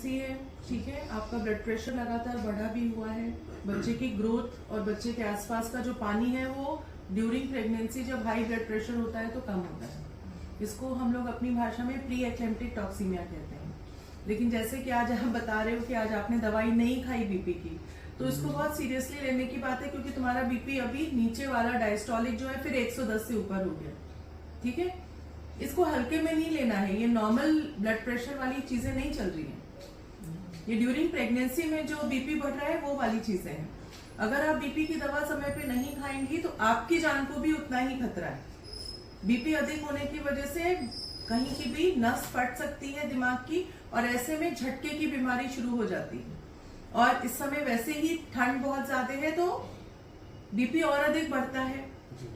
है, ठीक है। आपका ब्लड प्रेशर लगातार बढ़ा भी हुआ है। बच्चे की ग्रोथ और बच्चे के आसपास का जो पानी है वो ड्यूरिंग प्रेगनेंसी जब हाई ब्लड प्रेशर होता है तो कम होता है। इसको हम लोग अपनी भाषा में प्री एक्लेम्प्टिक टॉक्सीमिया कहते हैं। लेकिन जैसे कि आज आप बता रहे हो कि आज आपने दवाई नहीं खाई बीपी की, तो इसको बहुत सीरियसली लेने की बात है, क्योंकि तुम्हारा बीपी अभी नीचे वाला डायस्टोलिक जो है फिर 110 से ऊपर हो गया, ठीक है। इसको हल्के में नहीं लेना है। ये नॉर्मल ब्लड प्रेशर वाली चीजें नहीं चल रही है। ये ड्यूरिंग प्रेगनेंसी में जो बीपी बढ़ रहा है वो वाली चीजें हैं। अगर आप बीपी की दवा समय पे नहीं खाएंगी तो आपकी जान को भी उतना ही खतरा है। बीपी अधिक होने की वजह से कहीं की भी नस फट सकती है दिमाग की, और ऐसे में झटके की बीमारी शुरू हो जाती है। और इस समय वैसे ही ठंड बहुत ज्यादा है तो बीपी और अधिक बढ़ता है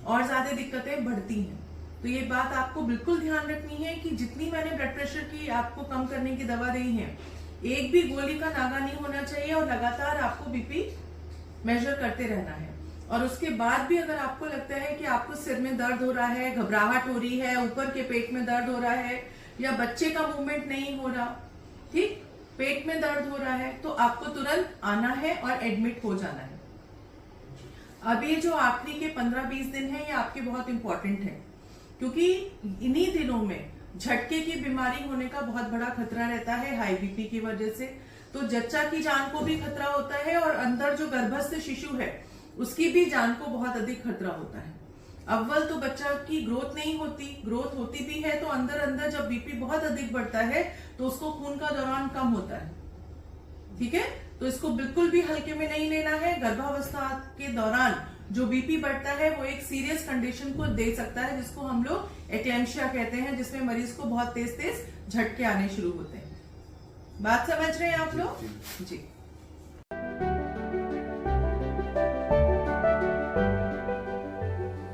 और ज्यादा दिक्कतें बढ़ती हैं। तो ये बात आपको बिल्कुल ध्यान रखनी है कि जितनी मैंने ब्लड प्रेशर की आपको कम करने की दवा दी है, एक भी गोली का नागा नहीं होना चाहिए, और लगातार आपको बीपी मेजर करते रहना है। और उसके बाद भी अगर आपको लगता है कि आपको सिर में दर्द हो रहा है, घबराहट हो रही है, ऊपर के पेट में दर्द हो रहा है, या बच्चे का मूवमेंट नहीं हो रहा, ठीक, पेट में दर्द हो रहा है, तो आपको तुरंत आना है और एडमिट हो जाना है। अब ये जो आखिरी के 15-20 दिन है, ये आपके बहुत इंपॉर्टेंट है, क्योंकि इन्हीं दिनों में झटके की बीमारी होने का बहुत बड़ा खतरा रहता है हाई बीपी की वजह से। तो जच्चा की जान को भी खतरा होता है, और अंदर जो गर्भस्थ शिशु है उसकी भी जान को बहुत अधिक खतरा होता है। अव्वल तो बच्चा की ग्रोथ नहीं होती, ग्रोथ होती भी है तो अंदर अंदर जब बीपी बहुत अधिक बढ़ता है तो उसको खून का दौरान कम होता है, ठीक है। तो इसको बिल्कुल भी हल्के में नहीं लेना है। गर्भावस्था के दौरान जो बीपी बढ़ता है वो एक सीरियस कंडीशन को दे सकता है, जिसको हम लोग एक्लेम्शिया कहते हैं, जिसमें मरीज को बहुत तेज तेज झटके आने शुरू होते हैं। बात समझ रहे हैं आप लोग? जी।